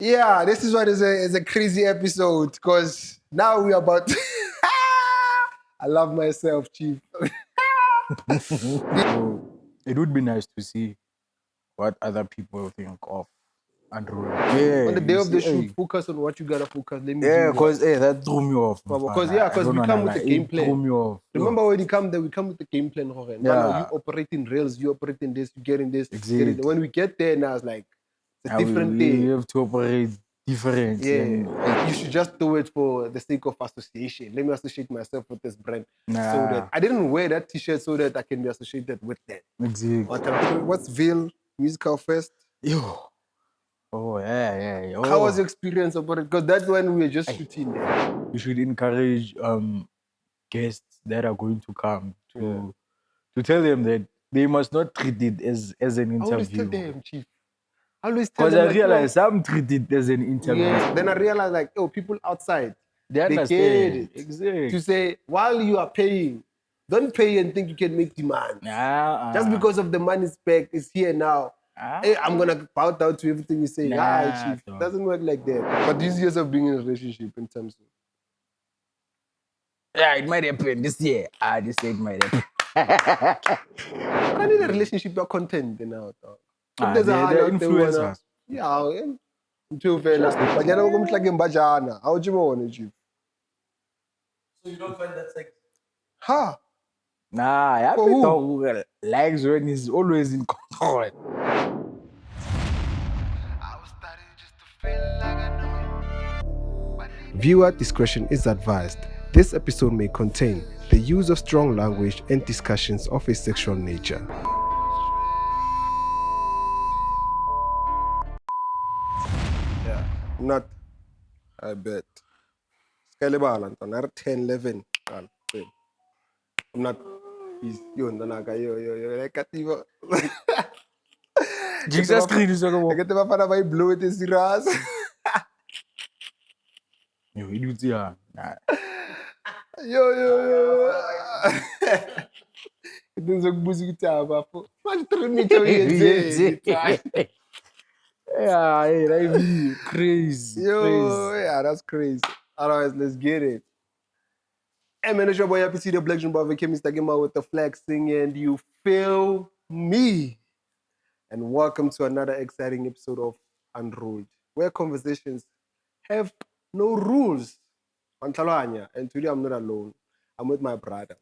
Yeah, this is what is a crazy episode because now we're about to I love myself, Chief. So it would be nice to see what other people think of unRuled. Yeah, On the day you of the see, shoot, focus on what you gotta focus. Let me yeah, do because what. that threw me off. Because we come with the game It threw plan. me off. Remember when you come there, we come with the game plan. Jorgen. Yeah. Now you operate in rails, you operate in this, you get in this. Exactly. When we get there, now it's like it's a And different we thing. have to operate different. Yeah, you should just do it for the sake of association. Let me associate myself with this brand, so that I didn't wear that T-shirt so that I can be associated with that. Exactly. What's Ville Musical Fest? Yo. Oh yeah. Oh. How was your experience about it? Because that's when we were just shooting there. You should encourage guests that are going to come to tell them that they must not treat it as an interview. I always tell them, Chief. Because I realize some treat it as an interview. Yeah, then I realized like, people outside, they understand. Get it. Exactly. To say, while you are paying, don't pay and think you can make demands. Just because of the money spec is here now. Hey, I'm going to bow down to everything you say. Chief. It doesn't work like that. But these years of being in a relationship in terms of... Yeah, it might happen this year. This year it might happen. I need a relationship or content now. There's a influencers. Yeah, until fella. But you know, like in Bajana. How do you want it, Chief? So you don't find that sexy? Huh? Nah, who likes when he's always in control. Viewer discretion is advised. This episode may contain the use of strong language and discussions of a sexual nature. Yeah, not. I bet. Scalable, another 10, 11. I'm not. Yo, like Jesus Christ, I get the father by blow it is ras. Yo, you do yeah. Yo. It is music tava. What yeah, that be crazy. Yo, yeah, that's crazy. Otherwise, let's get it. Hey man, it's your boy Yuppie Tee, the Black Jumbo came Mr. Game with the flexing, and you feel me. And welcome to another exciting episode of unRuled, where conversations have no rules. And today I'm not alone. I'm with my brother.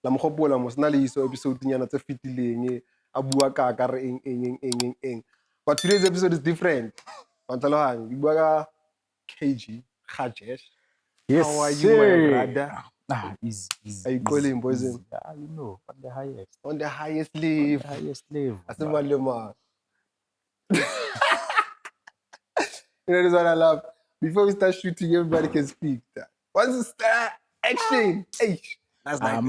La mkhopola mo sna le iso episode nyana tse fitileng a bua ka re eng. But today's episode is different. Pantalanya, we bua KgaJesh. Yes, how are you, my brother? Easy. You calling boys? You know, on the highest. On the highest level. That's the one, man. You know, this is what I love. Before we start shooting, everybody can speak. Once it start, action. Hey, that's like I've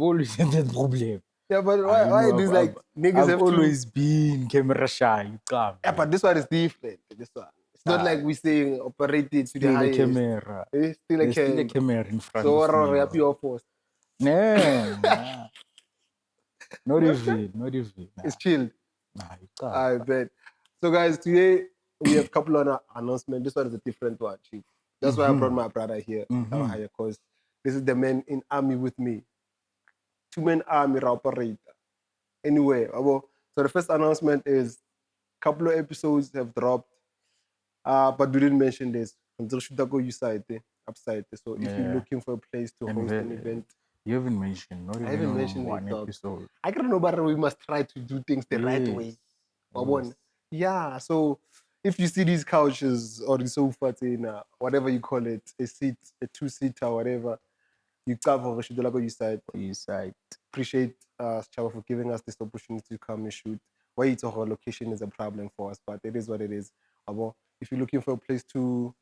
always had that problem. Yeah, but why this like niggas I've always been camera shy. Yeah, but this one is different. This one. It's not like we say operated to the highest. Camera. It's still a camera in front so of me. Happy or forced? Nah. Not even. It's chilled. I bet. So guys, today we have a couple of announcements. This one is a different one, Chief. That's why I brought my brother here. Because this is the man in army with me. 2-man army operator. Anyway, so the first announcement is a couple of episodes have dropped, but we didn't mention this. Upside. So if you're looking for a place to host an event, you haven't mentioned. I haven't mentioned one episode. I don't know, but we must try to do things the right way. Yeah. So if you see these couches or the sofa, whatever you call it, a seat, a 2-seater, whatever, you cover you side. Appreciate Chava for giving us this opportunity to come and shoot. Why it's our location is a problem for us, but it is what it is. If you're looking for a place to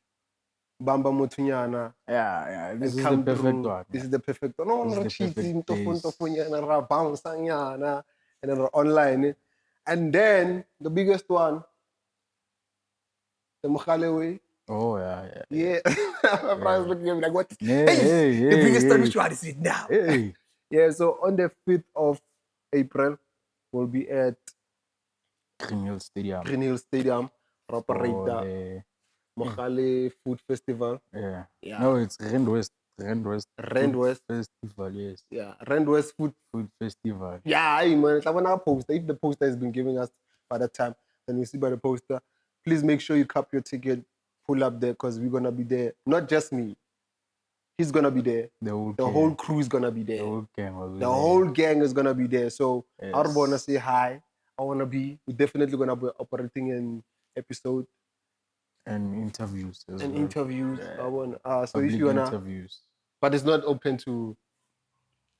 Bamba Motunyana, this is the perfect one. This is the perfect one. No, cheating, and then online. And then the biggest one, the Mukhalewe. Oh, yeah. My friends looking at me like, what? The biggest one, which one is it now? Yeah, so on the 5th of April, we'll be at Green Hill Stadium operator the Mogale Food Festival. yeah. Yeah. No, it's Rand West. Rand West. Rand Food West. Festival, yes. Yeah, Rand West Food. Food Festival. Yeah, hey, man. It's like when I poster. If the poster has been giving us by the time, then you see by the poster, please make sure you cap your ticket, pull up there because we're gonna be there. Not just me. He's gonna be there. The whole crew is gonna be there. The whole gang will be The there. whole gang is gonna be there. So Yes. I wanna say hi. I wanna be. We're definitely gonna be operating an episode And interviews as and well. interviews. Yeah. I want. So Public if you wanna, interviews. but it's not open to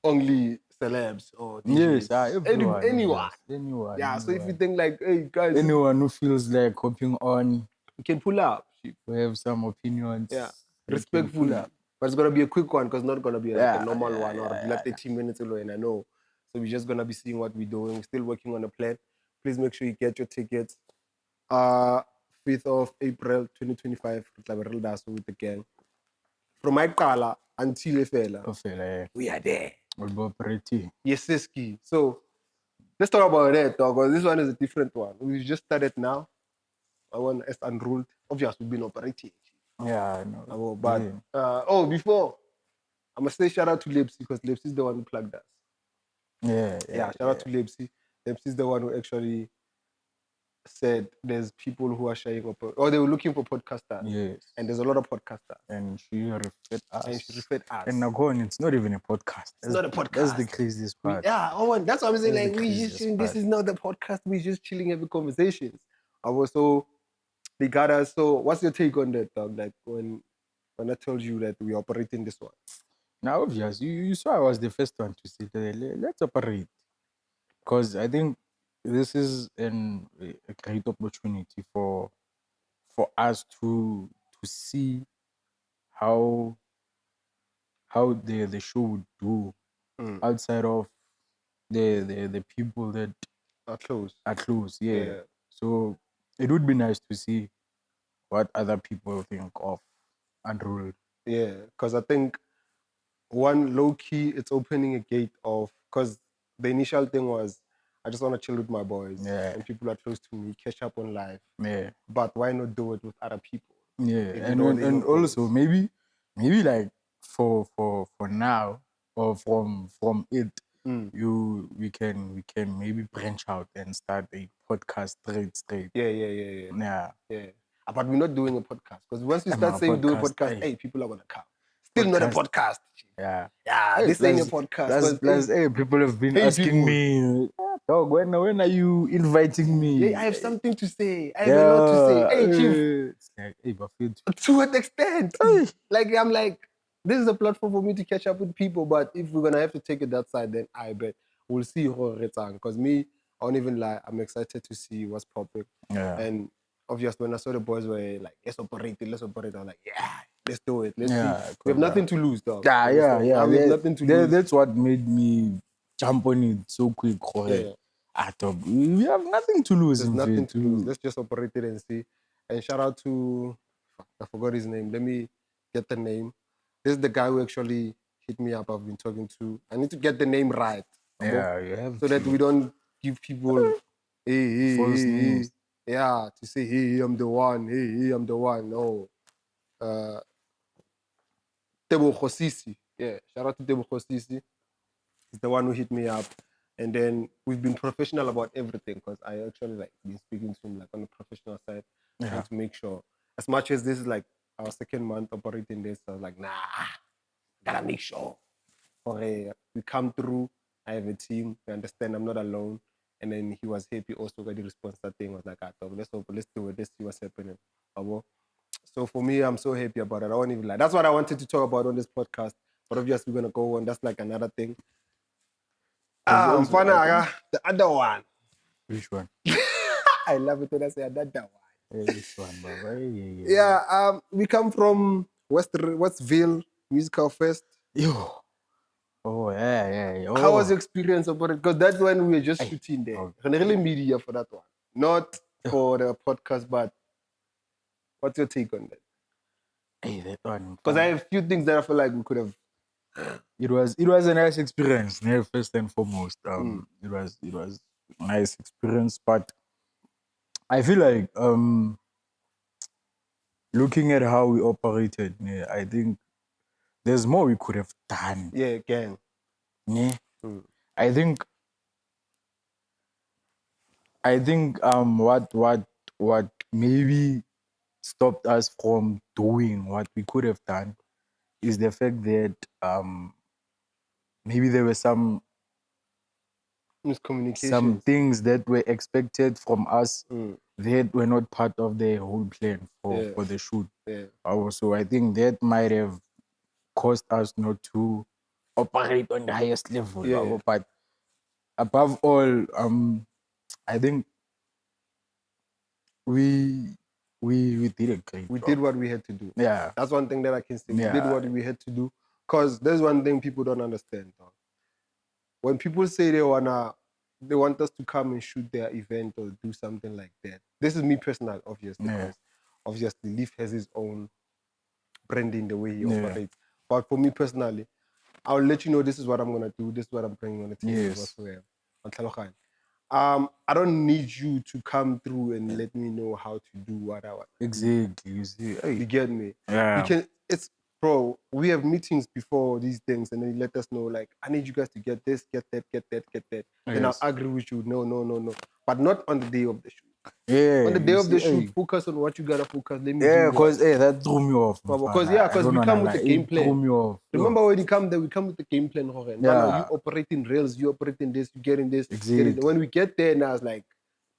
only celebs or Yes, DJs. everyone. Anyone. Yes, anyone. Yeah. So if you anyone. think like, hey guys, Anyone who feels like hopping on, you can pull up. we have some opinions. Yeah. we can Respectfully. pull up. But it's gonna be a quick one because not gonna be like a Yeah, normal yeah, one or yeah, like 30 minutes away. And I know. So we're just gonna be seeing what we're doing. We're still working on a plan. Please make sure you get your tickets. 5th of April 2025, with the gang. From my Kala until Efela, Okay, we are there. we'll be pretty. Yes, Siski. So let's talk about that, dog. Because this one is a different one. We just started now. I want as unruled. Obviously, we've been operating. Yeah, I know. But before I must say shout out to Lepsy because Lepsy is the one who plugged us. Yeah, Shout out to Lepsy. Lepsy is the one who actually said there's people who are sharing or they were looking for podcasters. Yes. And there's a lot of podcasters. And she referred us. And Nagon, it's not even a podcast. It's not a podcast. That's the craziest part. That's what I'm saying. That's Like the we just craziest this part. is not the podcast. We just chilling, having conversations. I was so they got us. So what's your take on that, dog? Like when I told you that we operating this one. Now, obvious, you saw I was the first one to say, let's operate. Because I think this is a great opportunity for us to see how the show would do outside of the people that Are close. are close. Yeah. So it would be nice to see what other people think of unRuled. Yeah, because I think one low key, it's opening a gate of because the initial thing was I just want to chill with my boys and people are close to me, catch up on life. Yeah. But why not do it with other people? Yeah, Even though they and know also things. maybe like for now or from it, we can maybe branch out and start a podcast straight. Yeah. But we're not doing a podcast because once we start saying do a podcast, hey, people are gonna come. Still not a podcast. Yeah. Hey, this ain't a podcast. Plus, people have been asking me, dog, when are you inviting me? Yeah, I have something to say. I have a lot to say. Hey, Chief. It's like, hey, but to what extent? Like, I'm like, this is a platform for me to catch up with people. But if we're gonna have to take it that side, then I bet we'll see how it's on. Because me, I won't even lie, I'm excited to see what's popping. Yeah. And obviously, when I saw the boys were like, let's operate. I'm like, yeah, let's do it. Let's see. We have nothing to lose, dog. Yeah. We have nothing to lose. That's what made me jump on it so quick. Dog, we have nothing to lose. There's nothing to lose. Let's just operate it and see. And shout out to, I forgot his name. Let me get the name. This is the guy who actually hit me up. I've been talking to. I need to get the name right. Yeah, you have so that we don't give people false names. Yeah, to say hey, I'm the one. Hey, I'm the one. No. Tebo Khosisi. Yeah, shout out to Tebo Khosisi. He's the one who hit me up. And then we've been professional about everything because I actually like been speaking to him like on the professional side, trying to make sure. As much as this is like our second month operating this, I was like, nah, gotta make sure. Okay, we come through. I have a team. We understand I'm not alone. And then he was happy also got the response that thing was like, let's do it. Let's see what's happening. So for me, I'm so happy about it. I won't even lie. That's what I wanted to talk about on this podcast. But obviously, we're gonna go on. That's like another thing. The other one. Which one? I love it when I say another one. Which one, Baba? Yeah. We come from Westville Musical Fest. Yo. Oh yeah. Oh. How was your experience about it? Because that's when we were just shooting there. Really media for that one, not for the podcast. But what's your take on that? Hey, that one. Because I have a few things that I feel like we could have. It was a nice experience, first and foremost. It was a nice experience, but I feel like looking at how we operated, yeah, I think there's more we could have done. Yeah, gang. Yeah. Mm. I think what maybe stopped us from doing what we could have done is the fact that maybe there were some Miscommunications. things that were expected from us Mm. that were not part of the whole plan Yeah. for the shoot. Yeah. So I think that might have caused us not to operate on the highest level. Yeah. But above all, I think we did a great We job. did what we had to do. Yeah. That's one thing that I can say. We did Yeah. what we had to do. Because there's one thing people don't understand, dog. When people say they want us to come and shoot their event or do something like that. This is me personal, obviously, Yeah. because obviously Leaf has his own branding, the way he Yeah. operates. But for me personally, I'll let you know this is what I'm gonna do, this is what I'm bringing on the table, Yes. whatsoever. I don't need you to come through and let me know how to do what I want. Exactly. You see, hey, You get me? yeah. You can. It's bro. We have meetings before these things, and then you let us know like, I need you guys to get this, get that, get that, get that. Then I'll Yes. agree with you. No. But not on the day of the shoot. Yeah. On the day you of the see, shoot, hey. focus on what you gotta focus. Let me Yeah, do because what. hey, that threw me off. Because I we don't come wanna with the lie, game it threw plan. me off. Remember when you come there, we come with the game plan, Jorge. Yeah. Now you operating rails, you operating this, you getting this, Exactly. When we get there, now it's like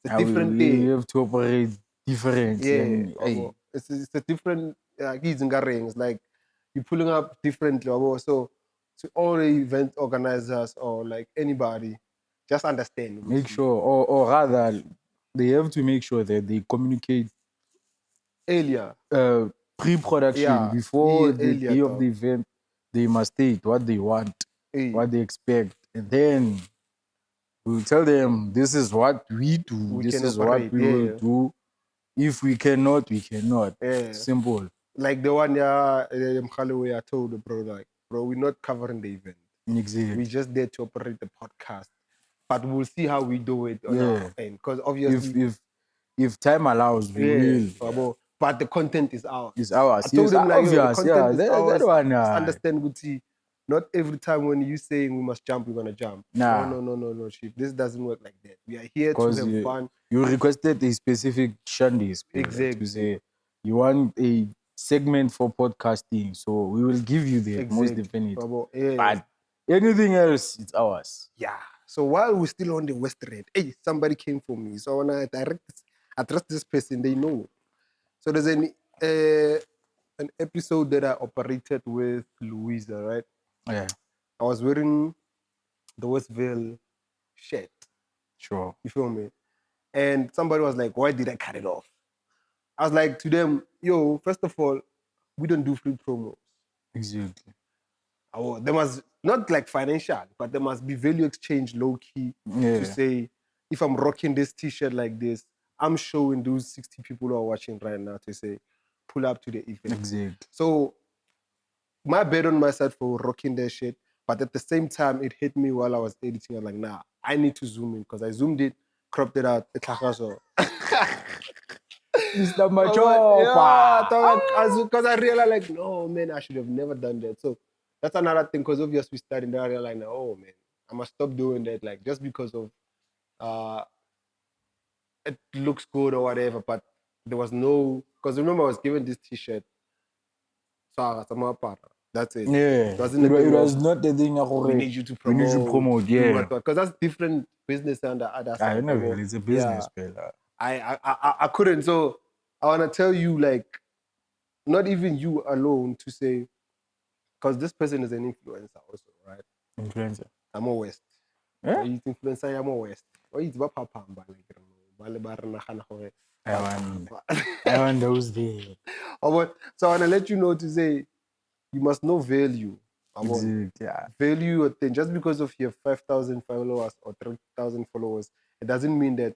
it's a And different we thing. have to operate different. Yeah, And, hey, it's a different it's like you're pulling up differently. So to all the event organizers or like anybody, just understand. make sure, or rather, they have to make sure that they communicate Earlier, pre-production yeah, before the earlier, day of dog. the event. They must state what they want, what they expect, and then we'll tell them this is what we do, We this can is what operate, we will do. If we cannot, we cannot. Yeah. Simple. Like the one I told the bro, like, bro, we're not covering the event. Exactly. We're just there to operate the podcast. But we'll see how we do it on our end. Because obviously if time allows, we will. But the content is ours. It's ours. I told Yes, him like, yo, the obvious. content is That ours. one. Just understand, Guti. Not every time when you saying we must jump, we're gonna jump. Nah. No, chief. This doesn't work like that. We are here to Because have fun. you requested a specific Shandy Exactly. to say you want a segment for podcasting, so we will give you that most definitely. But anything else, it's ours. Yeah. So while we're still on the Westrand, hey, somebody came for me. So when I address this person, they know. So there's an episode that I operated with Louisa, right? Yeah. I was wearing the Westville shirt. Sure. You feel me? And somebody was like, why did I cut it off? I was like to them, yo, first of all, we don't do free promos. Exactly. There must, not like financial, but there must be value exchange low key to say, if I'm rocking this t-shirt like this, I'm showing those 60 people who are watching right now to say, pull up to the event. Exactly. So my bad on myself for rocking that shit, but at the same time, it hit me while I was editing. I'm like, nah, I need to zoom in because I zoomed it, cropped it out. Mr. Machopa. Because I realized, like, no, man, I should have never done that. So that's another thing, because obviously we started there, I realized, like, oh, man, I must stop doing that, like, just because of it looks good or whatever, but there was no, because remember I was given this t-shirt, that's it. Yeah, It was not the thing. We need you to promote. Yeah, because that's different business on the other side. I know it's a business, I couldn't. So I want to tell you, like, not even you alone to say, because this person is an influencer also, right? Influencer. I'm a West. Yeah? He's influencer, I'm a West. Or he's a papa. I want those there. So I want to let you know to say, you must know value. Value a thing. Just because of your 5,000 followers or 3,000 followers, it doesn't mean that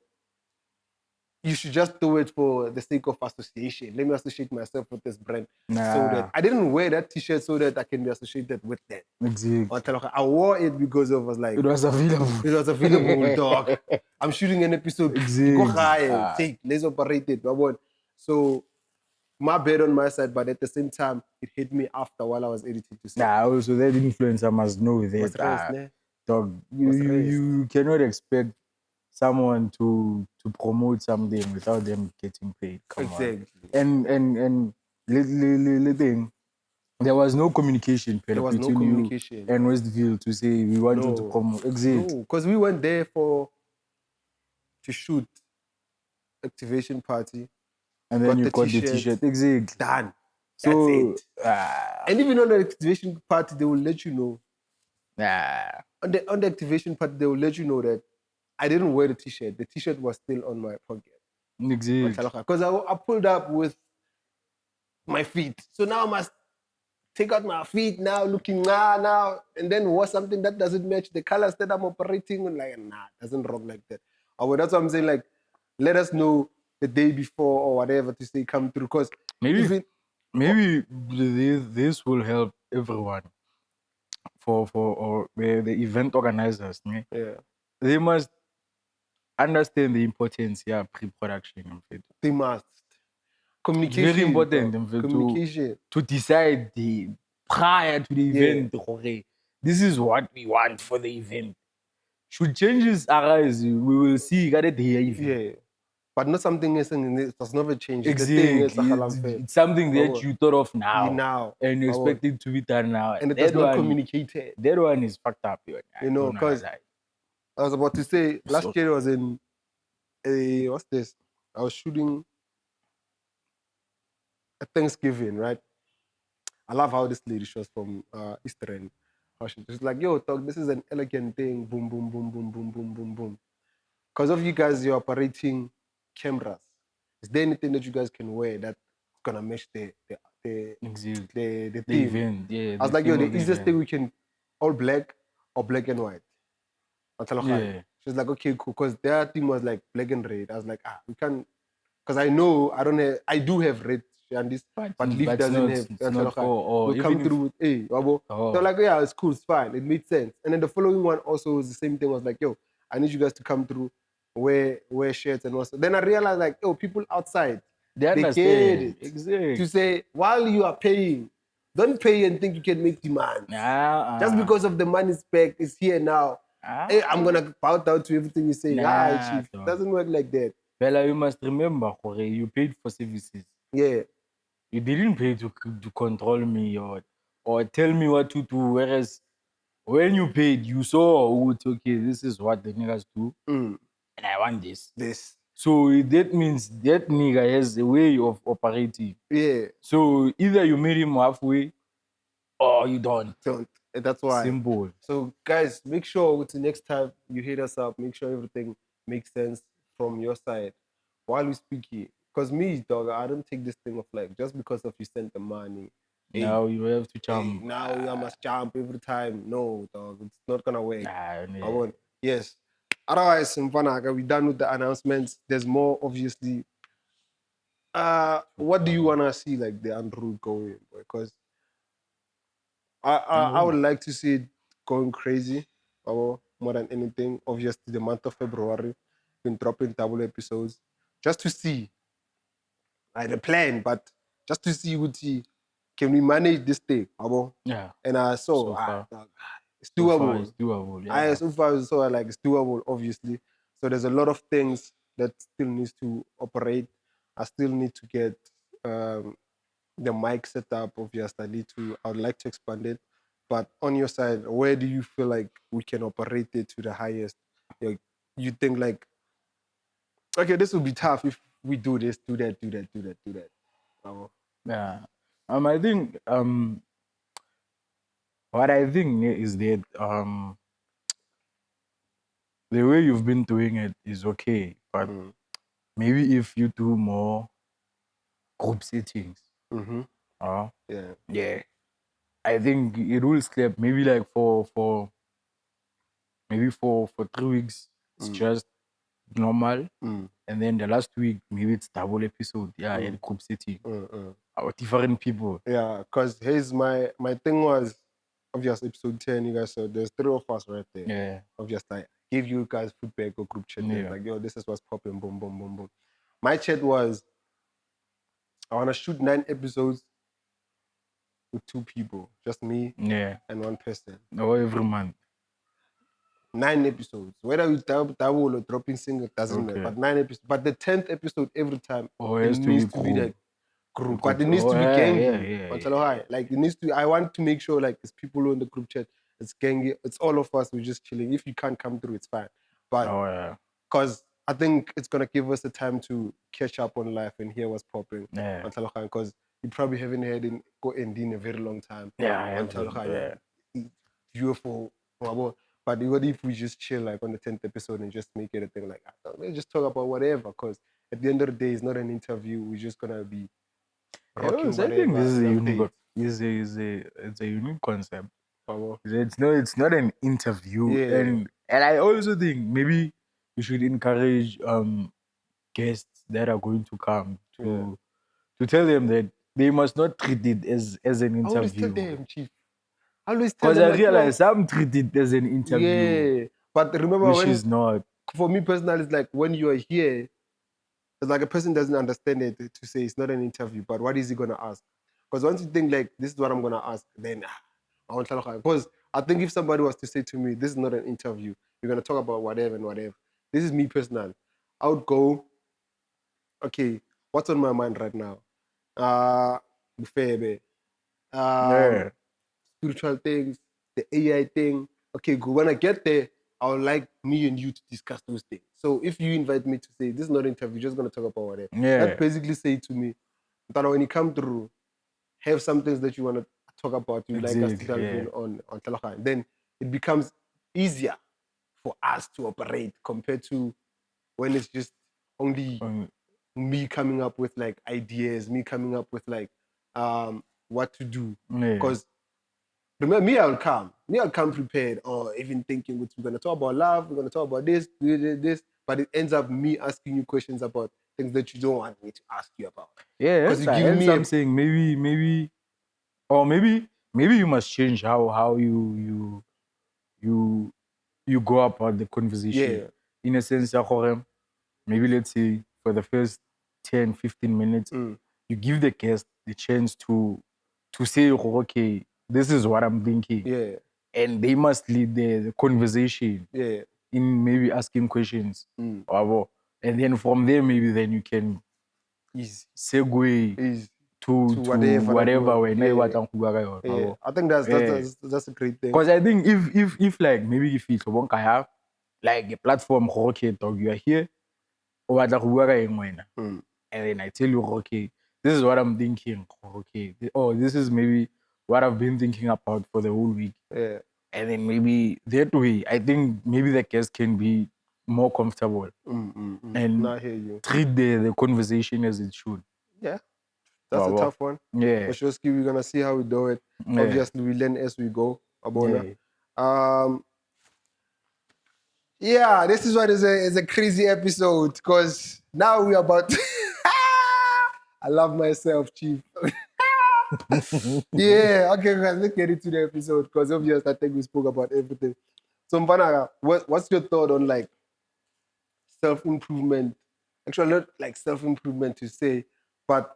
you should just do it for the sake of association. Let me associate myself with this brand. So that I didn't wear that t-shirt so that I can be associated with that. Exactly. I wore it because it was like, it was available. It was available, dog. I'm shooting an episode. Exactly. Take, let's operate it. So my bad on my side, but at the same time, it hit me after while I was editing to say, Also that influencer must know must that rest, ne? dog, Must rest. you cannot expect someone to promote something without them getting paid. Come on. Exactly. And the thing, there was no communication There was no between you communication. and Westville to say we want you to promote. Exactly. No, because we went there to shoot activation party. And then Got you the got the t-shirt. t-shirt. Exactly. Done. That's So it. And even on the activation party, they will let you know. On the activation party, they will let you know that I didn't wear the t-shirt. The t-shirt was still on my pocket. exactly. Because I pulled up with my feet. So now I must take out my feet now, looking now, and then wear something that doesn't match the colors that I'm operating on. Like, nah, it doesn't rock like that. Well, that's what I'm saying. Like, let us know the day before or whatever to say come through. Because Maybe this will help everyone for the event organizers. Ne? yeah, They must understand the importance, pre-production. In fact. they must It's very communication. important Dog. in fact, Communication. to decide prior to the Yeah. event. Okay, this is what we want for the event. Should changes arise, we will see at the event. Yeah. But not something is it does never change. Exactly. The thing is It's something that you thought of now, and you expect it to be done now. And it does not communicate. That one is fucked up. You know, because I was about to say last year was in what's this? I was shooting at Thanksgiving, right? I love how this lady, she was from Eastern. How she was like, yo, talk, this is an elegant thing. Boom, boom, boom, boom, boom, boom, boom, boom. Because of you guys, you're operating cameras. Is there anything that you guys can wear that's gonna match the theme? event? Yeah. I was like, yo, the easiest thing we can all black or black and white. Yeah. She was like, okay, cool. Because their theme was like black and red. I was like, we can't, because I know I do have red and this, but Leaf doesn't have. It's not we'll come through with Wabo. So like, yeah, it's cool, it's fine, it made sense. And then the following one also was the same thing. I was like, yo, I need you guys to come through, wear shirts and also. Then I realized like, yo, people outside, they get understand it. exactly. To say while you are paying, don't pay and think you can make demands. Just because of the money spec is here now. Hey, I'm gonna bow down to everything you say. Chief. It doesn't work like that. Bella, you must remember, Jorge, you paid for services. Yeah. You didn't pay to control me or tell me what to do. Whereas when you paid, you saw, okay, this is what the niggas do, and I want this. So that means that nigga has a way of operating. Yeah. So either you meet him halfway or you don't. And that's why. Simple. So guys, make sure the next time you hit us up, make sure everything makes sense from your side while we speak here. Because me, dog, I don't take this thing of like just because of you sent the money. Now you have to jump. Now I must jump every time. No, dog, it's not gonna work. I won't. Yes. Otherwise, Mvanaga, we're done with the announcements. There's more, obviously. What do you wanna see like the unRuled going? Because I would like to see it going crazy, more than anything. Obviously, the month of February, been dropping double episodes just to see. The plan, but just to see can we manage this thing, Yeah. And I saw it's doable. It's doable. Yeah. So far I saw like it's doable, obviously. So there's a lot of things that still needs to operate. I still need to get the mic set up. Obviously, I would like to expand it. But on your side, where do you feel like we can operate it to the highest? You think like, okay, this will be tough if we do this, do that. Yeah. I think what I think is that the way you've been doing it is okay, but maybe if you do more group settings, yeah, I think it will slap. Maybe like for 3 weeks, it's just normal, and then the last week maybe it's double episode, and group setting, or different people. Yeah, because here's my thing was obviously episode 10. You guys said there's 3 of us right there. Yeah, obviously like give you guys feedback or group chat. Yeah. Like, yo, this is what's popping. Boom, boom, boom, boom. My chat was I want to shoot 9 episodes with 2 people, just me Yeah. and one person. Or every month. 9 episodes. Whether we double or dropping single doesn't matter. Okay. But 9 episodes. But the 10th episode every time Or it it has to needs be to be like group. But it group. needs Oh, to be yeah, gangy. yeah. Yeah. Like it needs to. I want to make sure like there's people in the group chat. It's gangy. It's all of us. We're just chilling. If you can't come through, it's fine. But Oh, yeah. because I think it's gonna give us the time to catch up on life and hear what's popping Yeah. on Tlhaloganyo, because you probably haven't heard in go in a very long time Yeah, I on haven't. Yeah. Tlhaloganyo. UFO, but what if we just chill like on the 10th episode and just make it a thing like let's just talk about whatever, because at the end of the day it's not an interview. We're just gonna be rocking I think whatever this is and a updates. unique it's a unique concept. Bravo. It's not an interview, Yeah, and I also think maybe you should encourage guests that are going to come yeah. to tell them that they must not treat it as an I always tell interview. them, chief. I always tell Because them I like, yo, realize some treat it as an interview, yeah. But remember which when, is not. for me personally, it's like when you are here, it's like a person doesn't understand it to say it's not an interview, but what is he gonna ask? Because once you think like this is what I'm gonna ask, then I want to because I think if somebody was to say to me, this is not an interview, you're gonna talk about whatever and whatever. This is me personally. I would go, okay, what's on my mind right now? Bufebe, Yeah, spiritual things, the AI thing. Okay, good. When I get there, I would like me and you to discuss those things. So if you invite me to say this is not an interview, just gonna talk about whatever. That yeah, basically say to me that when you come through, have some things that you want to talk about, you like us to exactly. delve Yeah. in on Tlhaloganyo. Then it becomes easier for us to operate compared to when it's just only Um, me coming up with like ideas, me coming up with like what to do. yeah. Because remember, me, I'll come prepared, or even thinking we're gonna talk about love, we're gonna talk about this, but it ends up me asking you questions about things that you don't want me to ask you about. Yeah, Because that's you right. give And me so I'm a saying or maybe you must change how you you go about the conversation. yeah, In a sense, ya gore, maybe let's say for the first 10, 15 minutes, you give the guest the chance to say, okay, this is what I'm thinking. yeah, And they must lead the conversation yeah, in maybe asking questions. mm. Wabo. And then from there, maybe then you can Easy, segue easy to to whatever that you whatever want. when I Yeah, batlang go bua ka yona, yeah. wabo. I think that's that's Yeah. that's, that's a great thing. Because I think if like maybe if it's one have like a platform, okay, dog, you are here, o batla go bua ka eng wena? Mm. And then I tell you, okay, this is what I'm thinking. Okay, oh, this is maybe what I've been thinking about for the whole week. Yeah, And then maybe that way, I think maybe the guest can be more comfortable and Now I hear you. treat the conversation as it should. Yeah, that's a Wabo. tough one. Yeah, For sure, we're gonna see how we do it. yeah, Obviously, we learn as we go. Abona. yeah. Um, yeah, this is what is a crazy episode because now we're about. I love myself, Chief. Yeah, okay, guys, let's get into the episode because obviously I think we spoke about everything. So, Mvana, what's your thought on like self improvement? Actually, not like self improvement to say, but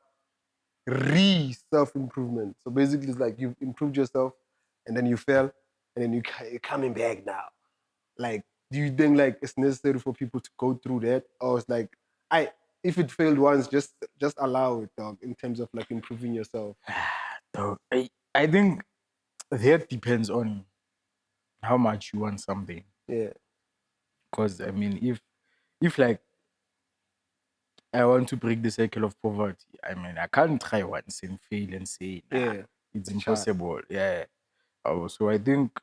self improvement. So basically, it's like you've improved yourself, and then you fell, and then you're coming back now. Like, do you think like it's necessary for people to go through that, or it's like, I if it failed once, just allow it, dog, in terms of like improving yourself. So I think that depends on how much you want something. Yeah, Because I mean, if like I want to break the cycle of poverty, I mean, I can't try once and fail and say, nah, yeah, it's a try. impossible. Yeah. So I think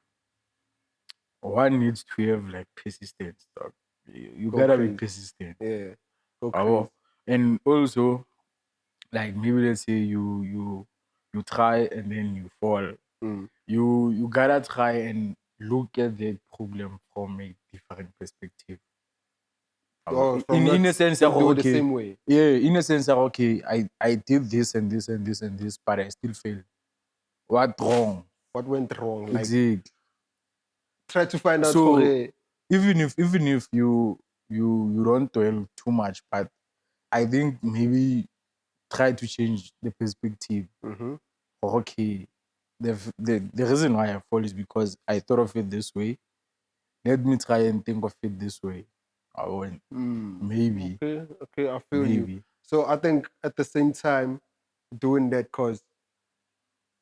one needs to have like persistence. Dog. You Go gotta be crazy. persistent. Yeah, go Oh, crazy. and also, like maybe let's say you try and then you fall. Mm. You gotta try and look at the problem from a different perspective. Oh, from In not a sense, don't do it the okay, same way. yeah, in a sense, okay, I did this and this and this and this, but I still failed. What wrong? What went wrong? Like Exactly. try to find out for So it. even if you don't dwell too much, but I think maybe try to change the perspective. Mm-hmm. Okay, the reason why I fall is because I thought of it this way. Let me try and think of it this way. I won't. Maybe. Okay, I feel you. Maybe. So I think at the same time doing that, because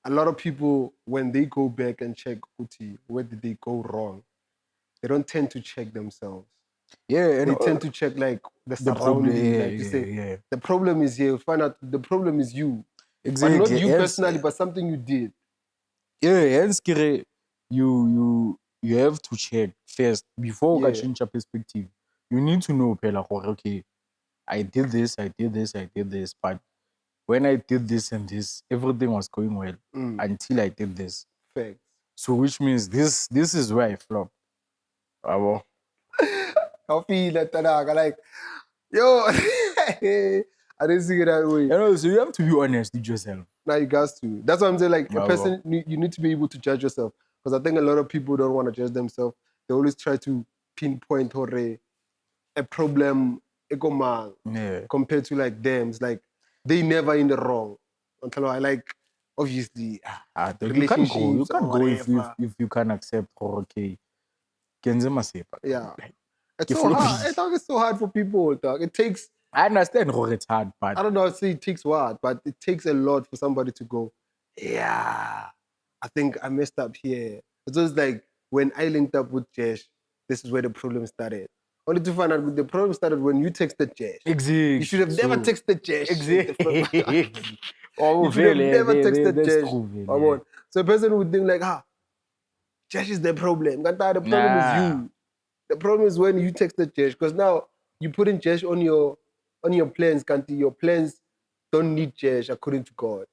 a lot of people, when they go back and check Uti, where did they go wrong? They don't tend to check themselves. Yeah, and They tend to check like the the problem. surrounding. Yeah, Like you say, yeah. the problem is here. Find out the problem is you, but not Exactly. you Hence, personally, but something you did. yeah, hence, Kire, you have to check first before you Yeah. change your perspective. You need to know, Pela, okay, I did this, but when I did this and this, everything was going well until I did this. Facts. So which means this is where I flopped. Well, I feel that like, yo, I didn't see it that way. you know, so you have to be honest with yourself. Now you guys to. That's why I'm saying, like, a Well. person, you need to be able to judge yourself. Because I think a lot of people don't want to judge themselves. They always try to pinpoint a problem Yeah. compared to like them. It's like they never in the wrong. Until I like, obviously, You can't go. You relationships can't or go if whatever. you can accept. Okay, kenze masepa. Yeah. Like, It's so hard. I think it's so hard for people, dog. It takes, I understand how it's hard, I but don't know, I'd say it takes what, but it takes a lot for somebody to go, yeah, I think I messed up here. It's just like when I linked up with Jesh, this is where the problem started. Only to find out the problem started when you texted Jesh. exactly. You should have never texted Jesh. Exactly. You should have never texted that's Jesh. true, Come on. So a person would think like, Jesh is the problem. The problem is you. The problem is when you texted Jesh, because now you put in Jesh on your plans, Kanti. Your plans don't need Jesh according to God.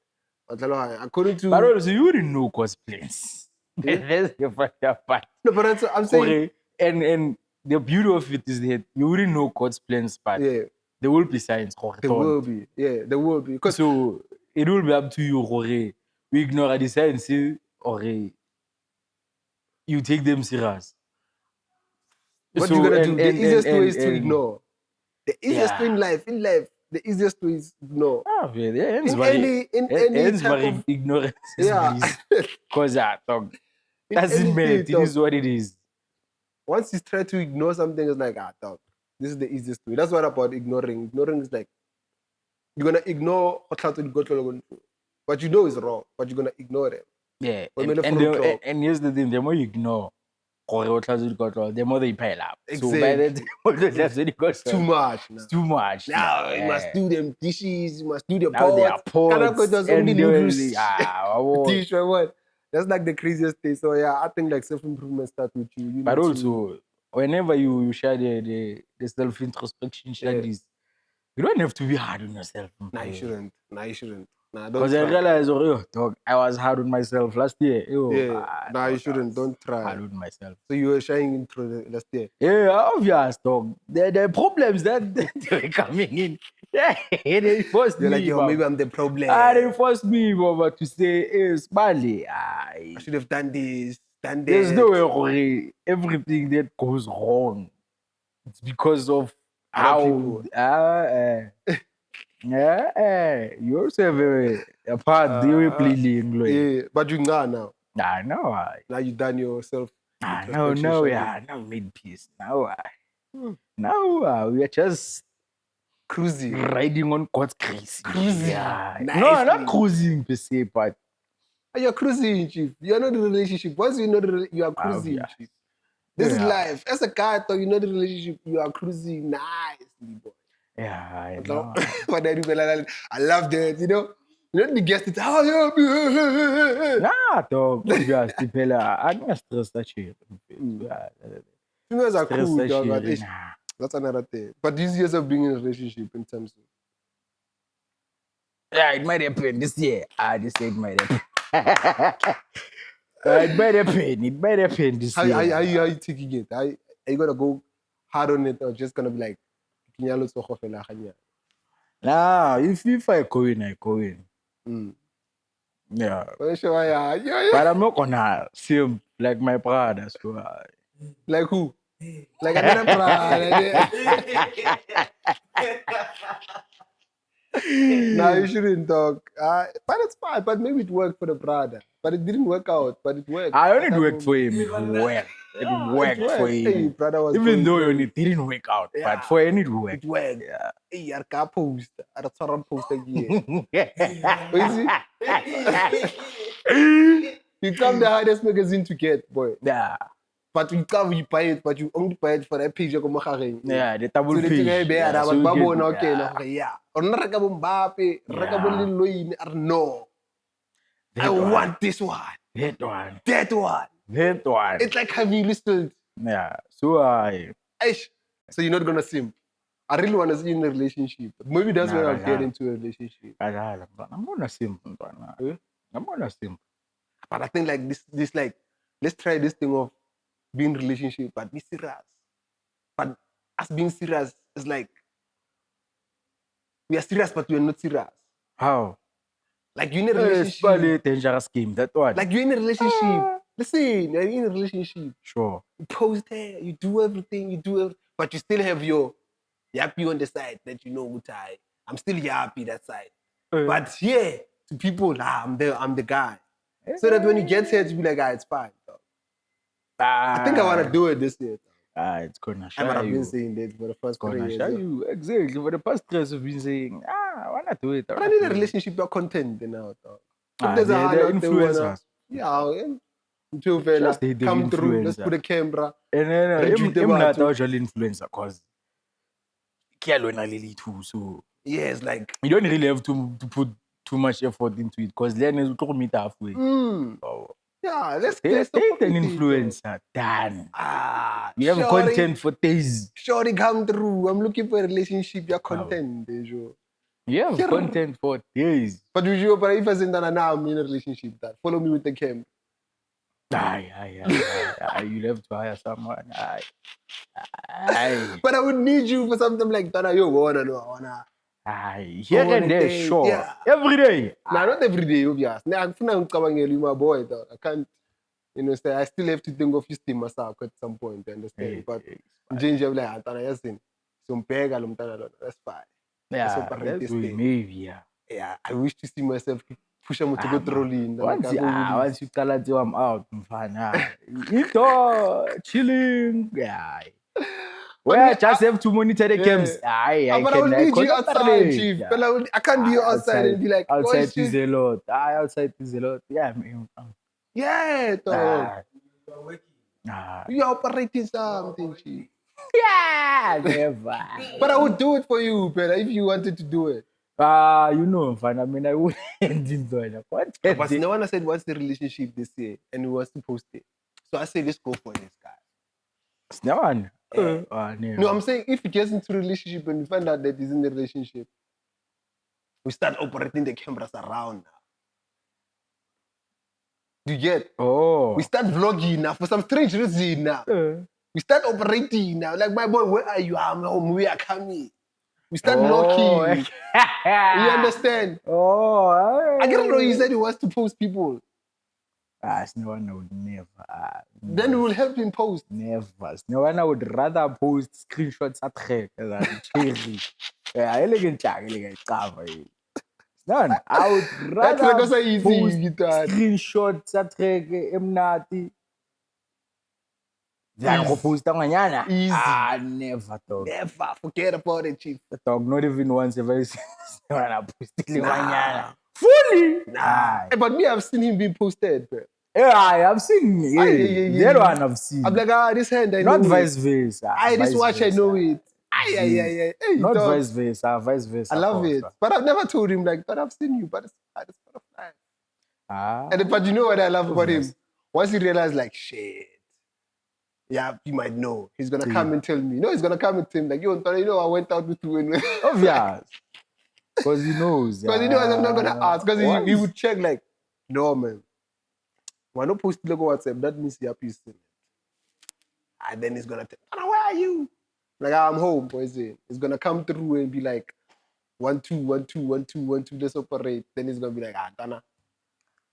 According to, But also, you wouldn't know God's plans. That's the funny part. no, but I'm saying, and the beauty of it is that you wouldn't know God's plans, but yeah, there will be signs. there will be, yeah, there will be. Because So it will be up to you, we ignore the signs, or you take them serious. what So, you're gonna do? and- The and- easiest and- way is to and- ignore. The easiest way in life, the easiest way is ignore. man, In any type of, ignorance yeah, is because dog, in doesn't matter. anything, It is what it is. once you try to ignore something, it's like, dog, this is the easiest way. That's what about ignoring. Ignoring is like, you're gonna ignore what you know is wrong, but you're gonna ignore it. Yeah, But and, when the and, phone the, call- and here's the thing: the more you ignore, the more they pile up. So by the Exactly. time It's too much. it's too much. Now you must do them dishes, you must do the Now they are pots. Cannot go pots to only and noodles. they- Dish or what? That's like the craziest thing. So yeah, I think like self-improvement starts with you. But need also, whenever you share the self-introspection studies, you don't have to be hard on yourself. Nah, you shouldn't. Nah, you shouldn't. Nah, don't Because I try. realized, dog, I was hard on myself last year. Nah, you shouldn't. Don't try. Hard on myself. So you were shining intro last year. Yeah, obvious, dog. The problems that they were coming in. Yeah, they forced You're me. like, yo, Bob. maybe I'm the problem. They forced me, Bob, to say, hey, Smiley, I should have done this, done that. there's no way, Jorge, everything that goes wrong, it's because of Other how. people. You also have a part you play Yeah, but you know now. Nah, no, Now you done yourself. no, yeah, now we made peace. Now, we are just Cruising. riding on God's grace. Cruising. Yeah. No, Nicely. not cruising per se, but You're cruising, chief. You're not in a relationship. Once you know you are cruising, yeah. chief. This is Yeah. life. As a guy, though, you know the relationship, you are cruising nicely, boy. yeah, I know. But then people like, I love that, you know. You know the guest is, oh yeah, Nah, dog, obviously, Pela, I'm not stressed that shit. females are Stress cool, that dog. But shit, that's another thing. But these years of being in a relationship in terms of Yeah, it might happen this year. This year it might happen. It might happen. It might happen this how year. are you taking it? Are you gonna go hard on it or just gonna be like, Nah, if I go in, I go in. Yeah. yeah. But I'm not gonna see like my brother. So, Like who? Like another brother. Nah, you shouldn't talk. But it's fine. But maybe it worked for the brother. But it didn't work out. But it worked. I at only that worked for moment. him. It worked. It Yeah, worked for Hey, him. brother was Even going though crazy. it didn't work out, Yeah. but for him it worked. It worked. Yeah. Hey, I can't post. I don't post again. You see? You come the hardest magazine to get, boy. Yeah. But you come, you buy it, but you only buy it for that page. Yeah, the double So the thing page. I Yeah, but so you babo get- na yeah. okay na okay, yeah. Or na reka bo Mbappe, reka bo Yeah. Leloine, or no. I That one. want this one. That one. That one. That one. It's like have you listened? Yeah. So Eish. So you're not gonna simp. I really want to see you in a relationship. Maybe that's Nah, when I'll nah, get nah. into a relationship. I'm gonna simp. Eh? I'm gonna simp. But I think like this like let's try this thing of being relationship, but be serious. But us being serious is like we are serious, but we are not serious. How? Like you're in a It's relationship. probably a dangerous game. That one. Like you're in a relationship. Listen, you're in a relationship. Sure. You post there, you do everything, but you still have your yappy on the side that you know what I'm still yappy that side. But yeah, to people, I'm the guy. So that when you get here to be like, it's fine. Dog. I think I want to do it this year. It's gonna show I've been you. saying that for the first 3 Gonna years. show Yeah. you exactly for the past 3 years we've been saying, I wanna do it. But I need a relationship, you're content now. Dog. If They're out there who wanna- influencers. Until Just they come through, let's influencer. put a camera. And then Retweet I'm about not too. usually influencer because too. So Yes, like you don't really have to put too much effort into it because then it's going to meet halfway. So, yeah, let's take an opportunity, influencer. Done. You have shorty, content for days. Shorty come through. I'm looking for a relationship. You're content, Dejo. You have content for days. But if I say that now I'm in a relationship, that follow me with the cam. You have to hire someone. But I would need you for something like that. You wanna. Here and there, sure. Yeah. Every day. Nah, not every day, obvious. I'm my boy, dog. I can't, say I still have to think of you still myself at some point, you understand? But change like that's fine. Yeah, that's maybe, yeah. Yeah, I wish to see myself push him to go trolling. Once you tell it, I'm out. I'm fine. Chilling. Yeah. Well, I just have to monitor the cams. But I will need you outside, Chief. Yeah. But I can't be outside and be like, outside is a lot. Outside is a lot. Yeah, yeah, dog. You're operating something, Chief. Yeah, never. But I would do it for you, better if you wanted to do it. Fine. I mean, I wouldn't enjoy that. But no one said what's the relationship this year and he wants to post it. So I say let's go for this guy. No one. No, I'm saying if he gets into a relationship and we find out that he's in a relationship, we start operating the cameras around now. Do you get? Oh. We start vlogging now for some strange reason now. We start operating now. Like, my boy, where are you? I'm home. We are coming. We start knocking. You understand? I don't know. He said he wants to post people. Snowana would never. Then we will help him post. Never. Snowana would rather post screenshots at track than cherry. Yeah, elegant cover. None. I would rather post screenshots at track emnati. Than go post nganyana. Easy. Never dog. Never. Forget about it, Chief. Dog, not even once ever Snowana posted nganyana. Fully. But me, I've seen him being posted, bro. Yeah, I have seen. That one I've seen. I'm like, this hand, I know not vice versa. This watch, I know it. Hey, not dog. Vice versa. Vice versa. I love it. But I've never told him, like, but I've seen you, but it's butterfly. But you know what I love about him? Once he realized, like, shit. Yeah, you might know. He's going to come and tell me. No, he's going to come and tell me, like, I went out with you. Obvious. Because he knows. Because he knows I'm not going to ask. Because he would check, like, no, man. When I post logo WhatsApp, that means you're pissed. And then he's going to tell, where are you? Like, I'm home, boys. He's going to come through and be like, 1 2 1 2 1 2 1 2, let's operate. Then he's going to be like, Dana,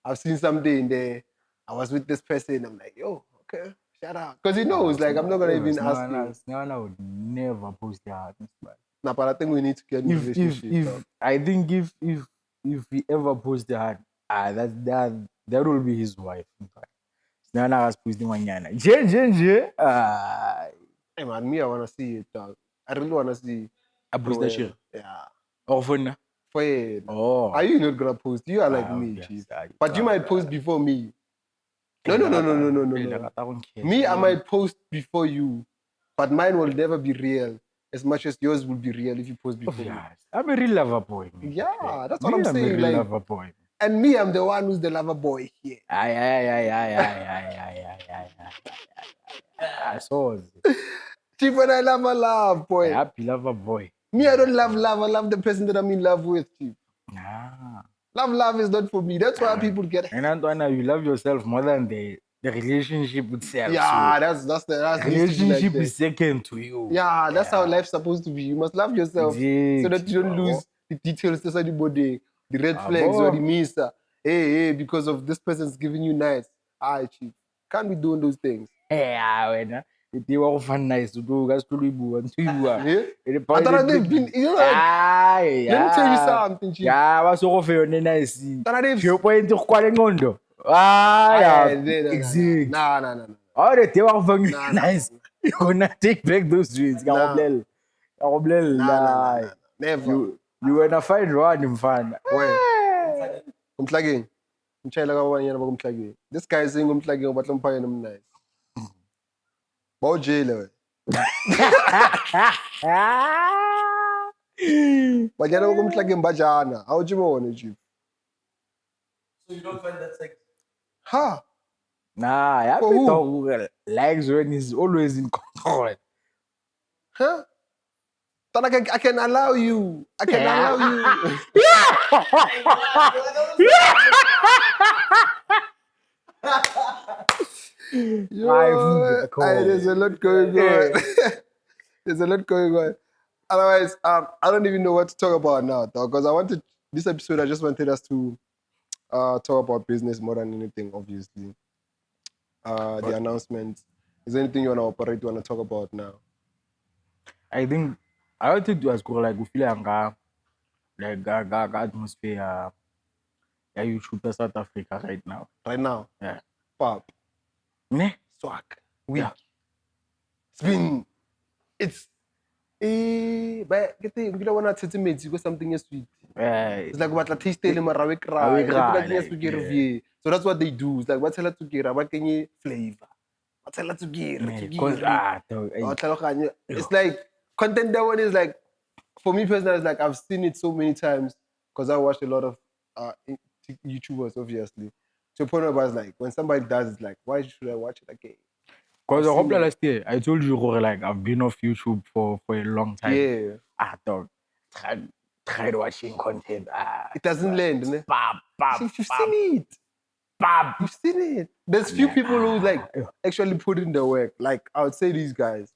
I've seen something in there. I was with this person. I'm like, yo, okay. Shout out. Because he knows, like, I'm not going to even ask him. No, I would never post that. Nah, but I think we need to get in a relationship. Dog. I think if he ever posts that, that will be his wife. Nana has posted manyana. Je. Hey man, me I wanna see it, dog. I really wanna see. I post that shit. Yeah. Often. For it. Oh. Are you not gonna post? You are like me, yes, chief. But you might post before me. No. Okay. Me, I might post before you, but mine will never be real as much as yours will be real if you post before me. Yes. I'm a real lover boy. Man. Yeah, that's what I'm I'm saying. a real Like, lover boy. and me, I'm the one who's the lover boy here. I saw it. Chief, when I love, boy. Happy lover boy. Me, I don't love love. I love the person that I'm in love with, chief. Ah. Love is not for me. That's why people get. And Antoine, you love yourself more than the relationship itself. Yeah, so that's the relationship like is second to you. Yeah, that's how life's supposed to be. You must love yourself so that you don't lose the details to anybody, the red flags or the miss. Hey, because of this person's giving you nice. Chief. Can't be doing those things. Wena. They were often nice to do. That's to be and to you. I thought they've been, let me tell you something, Chief. Yeah, what's so fair and nice. You point to Qualingondo. Exactly. Nah. All the they were very nice. You're gonna take back those streets. Nah. Never. You wanna find one in fun. Where? Umhlageni. Umshayela kabanyana bakumhlageni. This guy is saying umhlageni but umpayena nice. Bawujele wena. Banyana bakumhlageni bajana. Awujibone chief. So you don't find that sexy? Ha. Nah, I likes when he's always in control. Huh? But I can allow you. I can allow you. There's a lot going on. There's a lot going on. Otherwise, I don't even know what to talk about now, dog. Because this episode, I just wanted us to talk about business more than anything, obviously. The announcements. Is there anything you want to operate, you want to talk about now? I think I wanted to ask like we feel like atmosphere YouTube South Africa right now. Right now? Yeah. Pop. Ne? Swag. Weak. Yeah. It's but get the you don't want to taste it something is sweet. It's like what la taste le mara cry. So that's what they do. It's like what tell to get about any flavor. What tell to get. It's like content that one is like for me personally, it's like I've seen it so many times because I watched a lot of YouTubers, obviously. To a point where I was like, when somebody does it, like, why should I watch it again? Because I hope last year I told you like I've been off YouTube for a long time. Yeah. Dog. Tried watching content. It doesn't land, ne? You've seen it. You've seen it. There's few people who like actually put in the work. Like I would say these guys.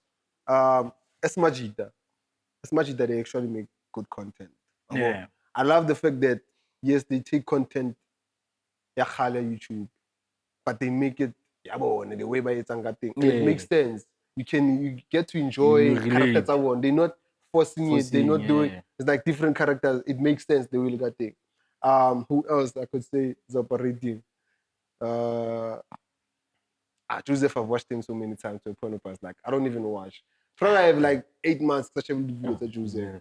Esmajida, they actually make good content. Yeah. I love the fact that yes, they take content YouTube, but they make it the way by it's thing. And it makes sense. You get to enjoy characters one. They're not forcing it, they're not doing it's like different characters. It makes sense the way you got thing. Who else I could say is operating? Joseph, I've watched him so many times to a point of like I don't even watch. Probably I have like 8 months such a videos at Joseph.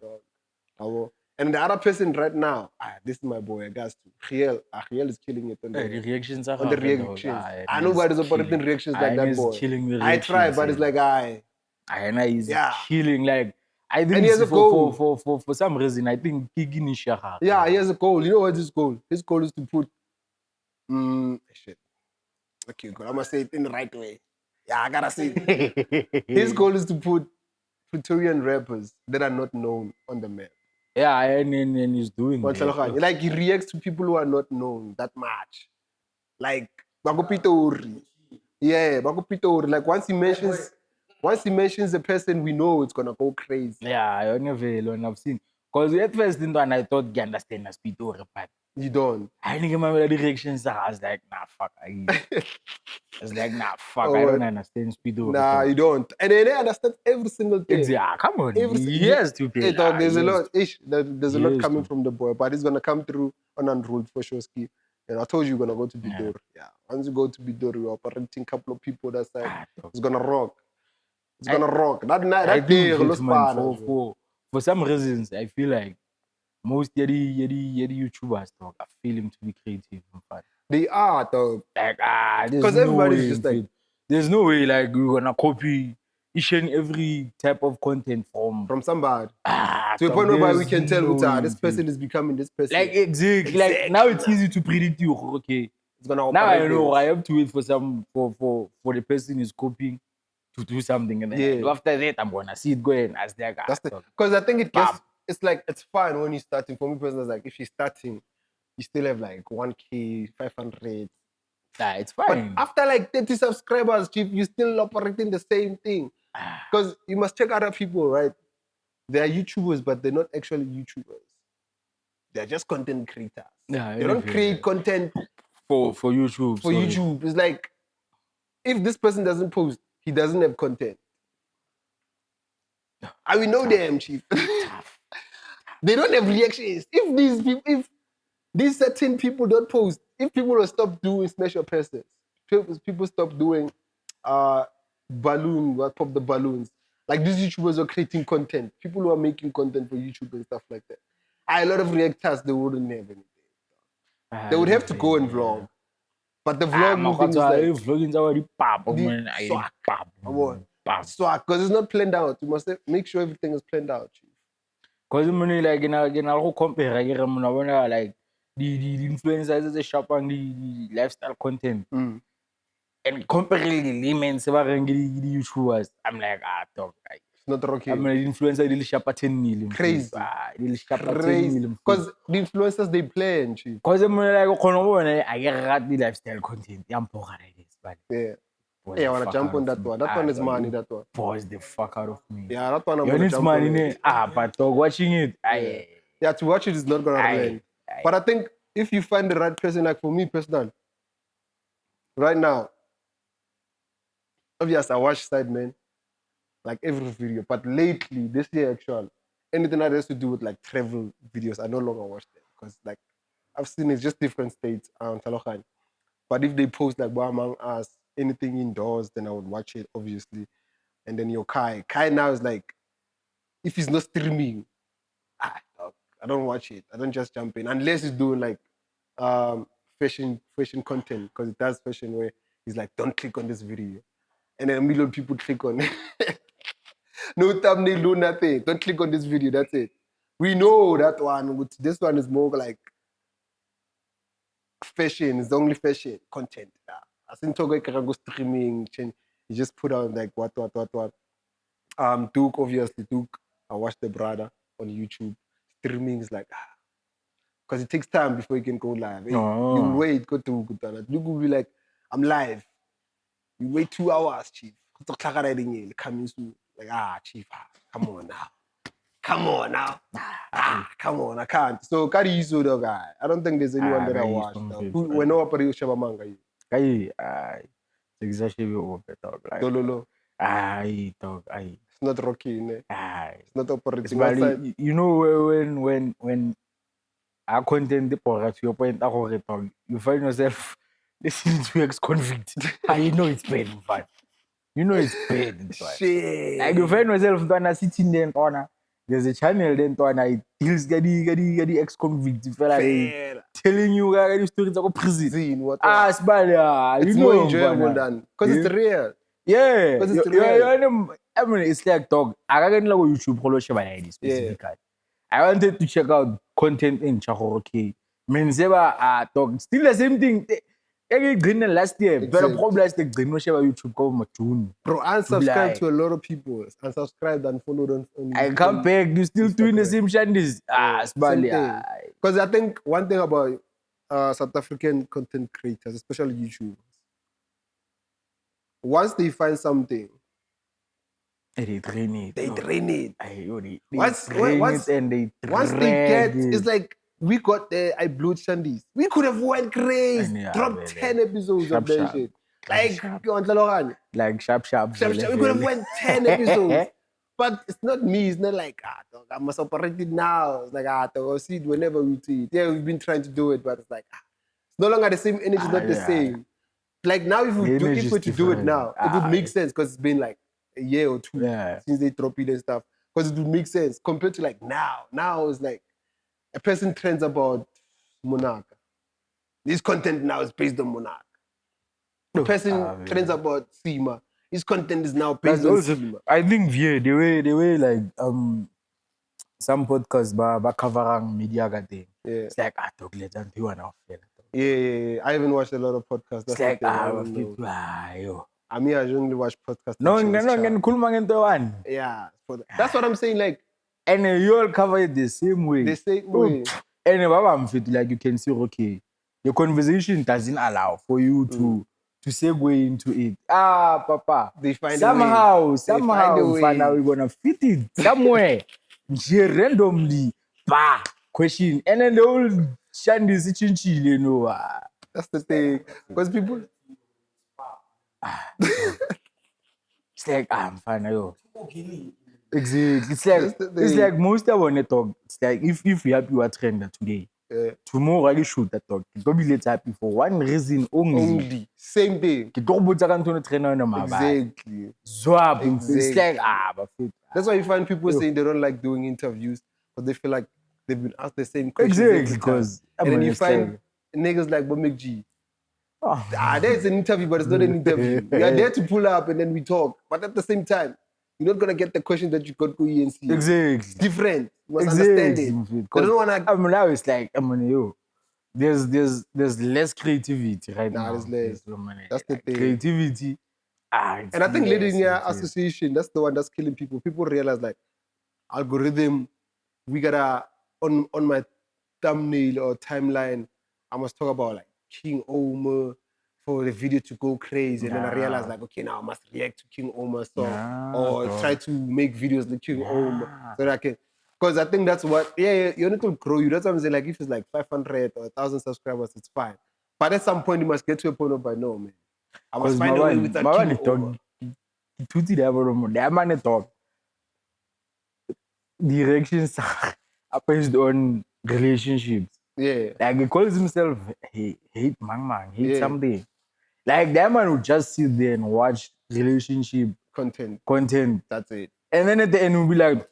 And the other person right now, this is my boy, I guess Riel is killing it on the reactions. I know nobody's operating reactions like that boy. I try, but it's like he's killing like I think for some reason I think he has a goal. You know what's his goal? His goal is to put shit. Okay, good. I'm gonna say it in the right way. Yeah, I gotta say it. His goal is to put Pretorian rappers that are not known on the map. Yeah, and he's doing that. Like he reacts to people who are not known that much. Like Bagopitori. Yeah, Bagopitori. Like once he mentions the person we know, it's gonna go crazy. Yeah, I've seen Because at first, I thought you understand the speed or but You don't. I didn't get my directions. I was like, nah, fuck. I was like, nah, fuck. Oh, I what? don't understand speed or Nah, you don't. And then they understand every single thing. Exactly. Come on. Every, He has to pay. Hey, dog, there's a He has lot. There's a He lot has coming to. from the boy, but it's gonna come through on unruled for sure. Ski. And I told you you're gonna go to Bidor. Yeah. Once you go to Bidor, you're operating a couple of people that side. Dog. It's gonna rock. It's gonna rock. That night, I that day, think hello, it's, man, Spana. for some reasons, I feel like most yedi YouTubers, dog, are failing to be creative and fun. They are, dog. Like, there's 'Cause no everybody's way, just like- fit. There's no way, like, we're gonna copy each and every type of content from somebody. To a dog, point whereby we there's can tell no way, this person fit. is becoming this person. Like, exactly. Like, now it's easy to predict you, okay. It's gonna Now I operate know this. I have to wait for for the person who's copying to do something, and then Yeah. after that I'm gonna see it going as their guy. That's because I think it gets. Bam. It's like it's fine when you're starting. For me personally, like if you're starting, you still have like 1K, 500. Nah, it's But fine. after like 30 subscribers, Chief, you're still operating the same thing. Because you must check other people, right? They are YouTubers, but they're not actually YouTubers. They're just content creators. Yeah, They don't create content for YouTube. for sorry. YouTube. It's like if this person doesn't post, he doesn't have content. I will know them, Chief. They don't have reactions. If these certain people don't post, if people will stop doing special persons, people stop doing pop the balloons. Like these YouTubers are creating content. People who are making content for YouTube and stuff like that. A lot of reactors, they wouldn't have anything. They would have to go and vlog. But the vlog thing is like vlogging already pop, the man. swag. Pop. swag, because it's not planned out. You must make sure everything is planned out, Chief. Because like go compare like the influencers the shop and the lifestyle content. And comparing the men the YouTubers, I'm like, dog. It's not rocky. I'm an influencer, the shop at 10 million. Crazy. Crazy. Because the influencers they plan, Chief. Because I'm like, I get the lifestyle content. I'm poor at this, but Yeah. pause Yeah, I the wanna fuck jump out on of that me. one. That one is dog, money, you that one. Pause the fuck out of me. Yeah, that one I'm You gonna need jump money, on ne? it. But dog, watching it, Yeah, to watch it is not gonna relate. But I think if you find the right person, like for me personally, right now, obviously I watch Sidemen, like every video. But lately, this year actually, anything that has to do with like travel videos, I no longer watch them. Because like I've seen it's just different states on Talohan. But if they post like Boy Among Us, anything indoors, then I would watch it, obviously. And then your Kai. Kai now is like, if he's not streaming, I don't watch it. I don't just jump in. Unless he's doing like fashion content, because it does fashion where he's like, don't click on this video. And then a million people click on it. No thumbnail, no nothing. Don't click on this video, that's it. We know that one. This one is more like fashion. It's only fashion content. I think Togo can go streaming. You just put on like what. Duke, obviously, Duke. I watched the brother on YouTube. Streaming is like, because it takes time before you can go live. Hey, you wait, go to Duke will be like, I'm live. You wait 2 hours, Chief. Coming soon. Like, Chief, come on now. Come on now. Come on, I can't. So, Kari Yusu, the guy. I don't think there's anyone that I watched. When no one Shabamanga. It's exactly what dog. Like, Dololo. Dog, It's not Rocky, ne? It's not operating It's really, outside. you know, when I content the product, your point, dog, you find yourself listening to ex-convict. You know it's bad, in fact. You know it's bad, in fact. Shit. Like you find yourself sitting there in corner. There's a channel then it deals get the ex-convict. Telling you the stories of prison. It's more enjoyable than because it's real. Yeah, because it's real. I mean, it's like dog. I can't go YouTube follow Shabana specifically. I wanted to check out content in Chahoroke. Menzeba dog. Still the same thing. Every green last year, but the problem is the green no share YouTube go much June. Bro, unsubscribe to a lot of people. Unsubscribe and follow them. I come back. You still doing the same shandies. Because I think one thing about South African content creators, especially YouTubers, once they find something, They train it. They train it. They Once train it and they once they drag get, it. it's like we got there. I blew Shandies. We could have went crazy, And yeah, dropped man, 10 episodes sharp, of that sharp. shit. Like sharp. Sharp, sharp. We could have went 10 episodes. But it's not me. It's not like, dog, I must operate it now. It's like, dog, I'll see it whenever we see it. Yeah, we've been trying to do it, but it's like, it's no longer the same energy, it's not the yeah. same. Like now, if we The do, energy if is we to do it different. now, it would make sense because it's been like a year or two Yeah. since they dropped it and stuff. Because it would make sense compared to like now. Now it's like a person trends about Monarch. This content now is based on Monarch. A person trends about Sima. His content is now based That's on also, Sima. I think the way like some podcasts ba coverang media ka thing. Yeah. It's like dog let's do one off. Yeah. I haven't watched a lot of podcasts. That's It's like the thing. I don't know. yo. I mean, I only watch podcasts. No, and chill, chat. kulma ngento one. Yeah. That's what I'm saying. Like, And you all cover it the same way. the same way. And like you can see, okay, the conversation doesn't allow for you to segue into it. Papa. They find somehow, a way. we're gonna fit it somewhere. Randomly, question. And then the whole shandy is chinchile, you know. That's the thing. Because people. It's like, I'm fine, yo. Exactly. It's like most of our talk. It's like if we help you a trend today, tomorrow I shoot that talk. Don't be let happy for one reason only. Same thing. Exactly. Zwab. It's like That's why you find people saying they don't like doing interviews because they feel like they've been asked the same questions. Exactly, because and then you find niggas like Bomek G. There's an interview, but it's not an interview. We are there to pull up and then we talk. But at the same time, you're not gonna get the question that you got go ENC. Exactly. It's different. You must understand it. They don't wanna. Now it's like there's less creativity right now. There's less. That's the thing. Creativity. And I think linear association, that's the one that's killing people. People realize like algorithm, we gotta on my thumbnail or timeline, I must talk about like King Omer for the video to go crazy. And then I realized like, okay, now I must react to King Omer's song or try to make videos like King Omer so that I can, because I think that's what, you need to grow you. That's what I'm saying. Like if it's like 500 or 1,000 subscribers, it's fine. But at some point, you must get to a point of by no, man. I must find a way with that King Omer. Talk. Directions are based on relationships. Yeah. Like he calls himself hate man, hate something. Like that man would just sit there and watch relationship content. That's it. And then at the end we'll be like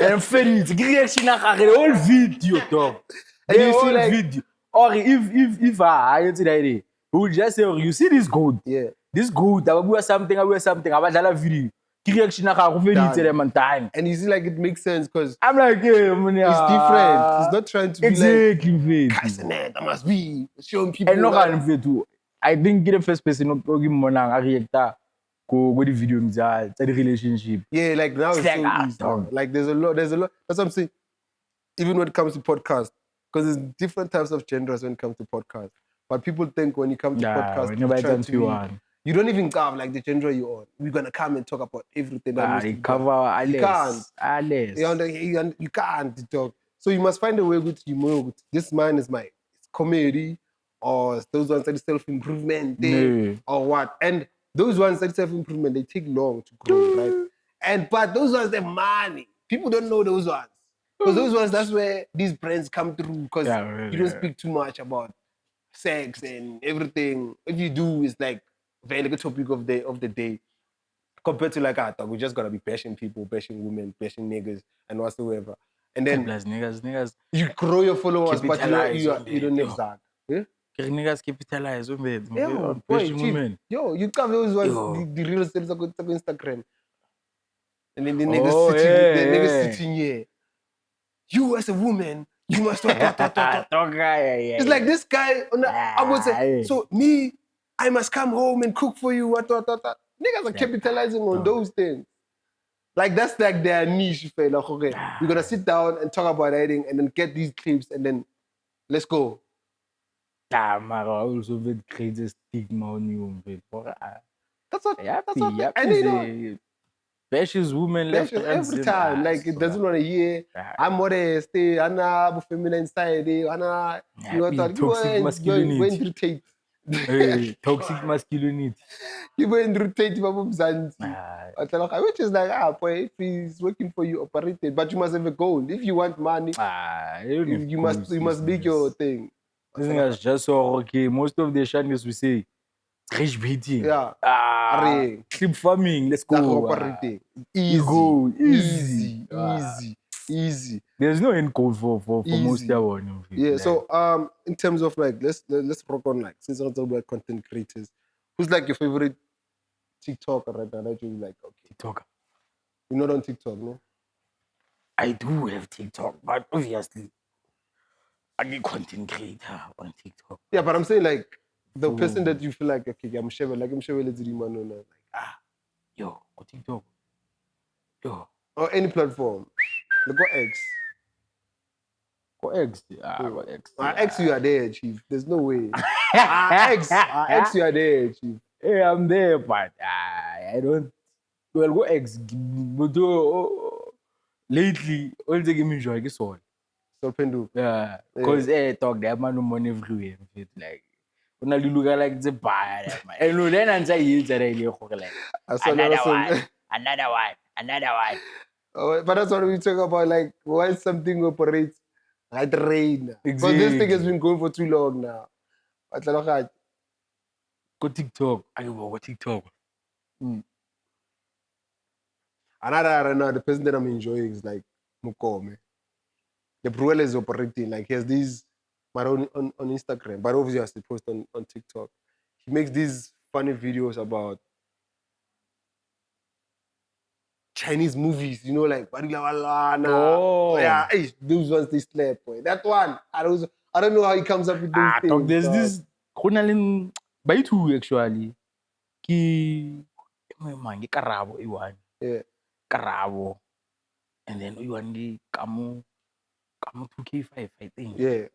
and finish reaction the whole video, dog. And the you see whole like video. Or if I today, we would just say, you see this goat? Yeah. This goat, I will something, about that video. Reaction time. And you see like it makes sense because I'm like, it's different. It's not trying to be like I must be showing people. And no, I think the first person who give me a reactor go the video the relationship. Yeah, like now it's so easy. Like there's a lot. That's what I'm saying. Even when it comes to podcasts, because there's different types of genres when it comes to podcasts. But people think when you come to podcasts, you don't even cover like the genre you're on. We're gonna come and talk about everything that needs to be done. You can't talk. So you must find a way with humor. This man is it's comedy, or those ones that is self-improvement, or what. And those ones that is self-improvement, they take long to grow, right? But those ones, they're money. People don't know those ones. Because those ones, that's where these brands come through. Because you don't speak too much about sex and everything. If you do, it's like very good topic of the day. Compared to like, we just gotta be bashing people, bashing women, bashing niggas, and whatsoever. And then niggas, you grow your followers, but you don't have that. Yeah? Niggas capitalize on it. You cover those ones, the real sales on Instagram. And then the niggas sitting here. You as a woman, you must talk. It's like this guy I would say, so me, I must come home and cook for you. Niggas are capitalizing on those things. Like that's like their niche. Like, okay, we're gonna sit down and talk about editing and then get these clips and then let's go. Also create a stigma on you. That's what. And you know, bashes women left Bashes and every center. time. Like it doesn't want to hear. I'm modest. I'm feminine side. I'm you know that. Toxic masculinity. Irritate. Hey, toxic masculinity. You go and irritate Babu Mzansi. Ah, Which is like, boy, if he's working for you, operate it. But you must have a goal. If you want money, you don't you have must make your thing. This thing is just so okay. Most of the shanies we say, rich beating. Yeah. Sleep farming. Let's That go. operating. You Easy. go Easy. Ah. Easy. There's no end code for most Easy. of one. Yeah. Like, So in terms of like let's rock on like since I'm talking about content creators, who's like your favorite TikToker right now that you like? Okay. TikTok. You're not on TikTok, no? I do have TikTok, but obviously I'm a content creator on TikTok. Yeah, but I'm saying like the For- person that you feel like okay, I'm sure like Yo, on TikTok. Yo, or any platform. Look at X. go X. Go X. X, you are there, Chief. There's no way. X, you are there, Chief. Hey, I'm there, but I don't. Well, go X. But lately, all the game enjoy this one. So Pendu. Yeah, because talk that man no money everywhere. Like, when I look at like the buyer, man. And no, then I say you like I saw another some- one, another one. Oh, but that's what we talk about. Like, why something operates like the rain. Because this thing has been going for too long now. But like, Go TikTok. I go TikTok. another right now, the person that I'm enjoying is like Mukome. The Bruel is operating. Like, he has these on Instagram, but obviously he has to post on TikTok. He makes these funny videos about Chinese movies, you know, like Oh. yeah, those ones they slap, boy. That one, I don't know how he comes up with those things. Talk, there's this Ronalyn by two actually. Ki man, Karabo Iwan. Yeah. Karabo. And then Iwan di kamu 2K5, I think. Yeah.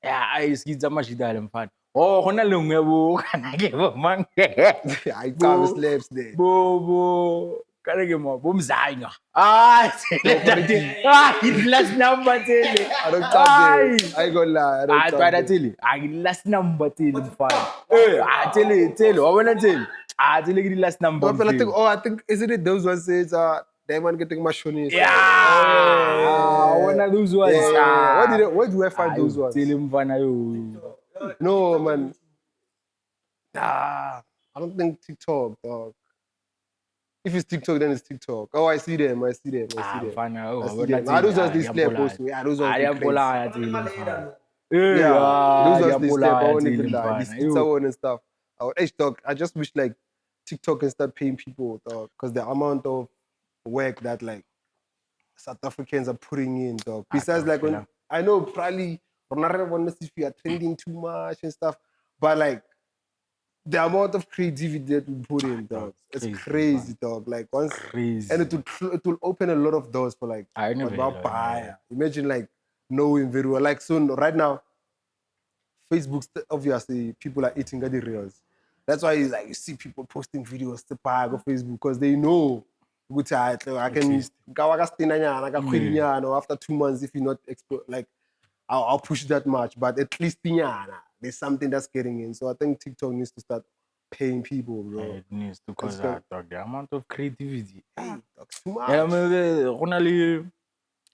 Yeah, I see that much that fan. Oh, Ronalyn ngebo kana ke man. I can't slaps there. Bo kana ke mo bomzanya. His last number tele. I don't tell them. I ain't gonna lie. I don't Try tell to tell you. Last number tele fan. Tell you. I wanna tell you. Tell you the last number. I think isn't it those ones says Diamond getting my shoni. Yeah. One of those ones. Yeah. Where do I find those ones? Tell him fan you. No man. Nah, I don't think TikTok, dog. If it's TikTok, then it's TikTok. Oh, I see them. Those ones they slap also. Yeah, those ones they crazy. Yeah, those ones they slap. I won't even lie. This one and stuff. Dog, I just wish like TikTok can start paying people, dog, because the amount of work that like South Africans are putting in, dog. Besides, like when I know probably if you are trending too much and stuff, but like the amount of creativity that we put in, dog, it's crazy, dog. Like once, and it will open a lot of doors for like buyer. Imagine like knowing very well. Like soon, right now, Facebook obviously people are eating at the reels. That's why it's like you see people posting videos to buy on Facebook because they know. Good title. I can after 2 months if you're not like I'll push that much, but at least there's something that's getting in. So I think TikTok needs to start paying people, bro. It needs to cause that, dog. The amount of creativity. That's too much. Yeah,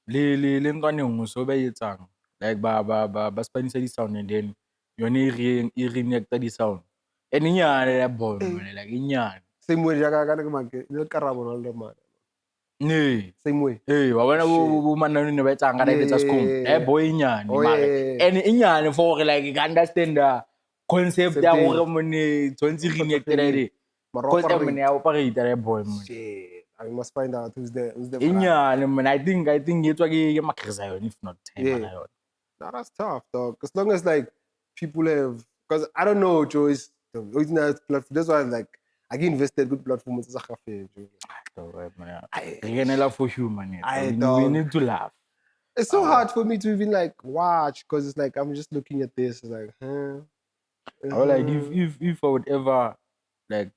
le ntwane nngwe so ba etsang like ba spanisa di sound and then yone e reacta di sound. And inyane ya bono like inyane. Same way le karabo le man. Nee. Same way. Hey, wa bona bo manane ne ba etsang ka like tsa sekolo. Boy inyane mara. And inyane for like you understand the concept ya gore mone tshwantse reacta le. Because I'm an operator boy. Shit. I must find out who's the Inyane man, I think it's like makhriza if not time. Yeah. That's tough, dog. As long as like people have, because I don't know, Joyce. That's why I'm like I get invested good platforms. For human. We need to laugh. It's so hard for me to even like watch because it's like I'm just looking at this. It's like, Or like if I would ever like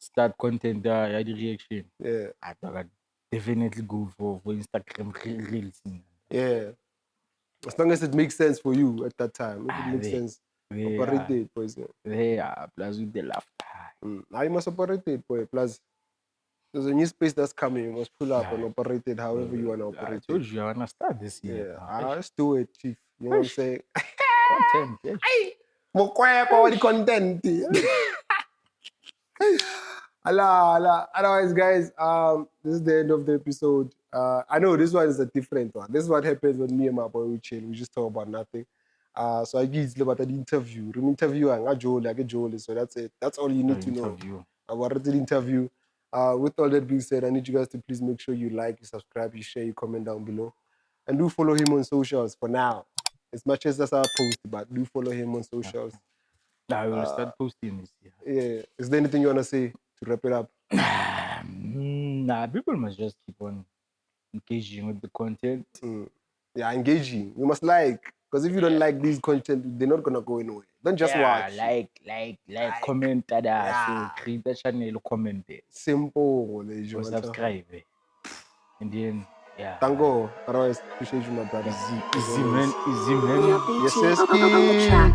start content the reaction. Yeah. I thought I'd definitely go for Instagram reels. Yeah. As long as it makes sense for you at that time. If it makes sense, operate it, boys. They are plus with the laughter. Now you must operate it, boy. Plus, there's a new space that's coming. You must pull up and operate it however you want to I operate told it. you I wanna start this year. Yeah. Let's do it, chief. You know what I'm saying? Content, yes. All the content. Otherwise, guys, this is the end of the episode. I know this one is a different one. This is what happens when me and my boy we chill. We just talk about nothing. So I give about the interview. So that's it. That's all you need to know about the interview. With all that being said, I need you guys to please make sure you like, you subscribe, you share, you comment down below, and do follow him on socials for now. As much as that's our post, but do follow him on socials. I will start posting this year. Yeah. Is there anything you wanna say to wrap it up? Nah, people must just keep on engaging with the content. Yeah, engaging. You must like, because if you don't like these content, they're not gonna go anywhere. Don't just watch. Like, comment so create a channel, comment there. Simple. Or subscribe. And then, Thank God. Otherwise, appreciate you, my brother. Easy man. Yes, Yuppie Tee on the track.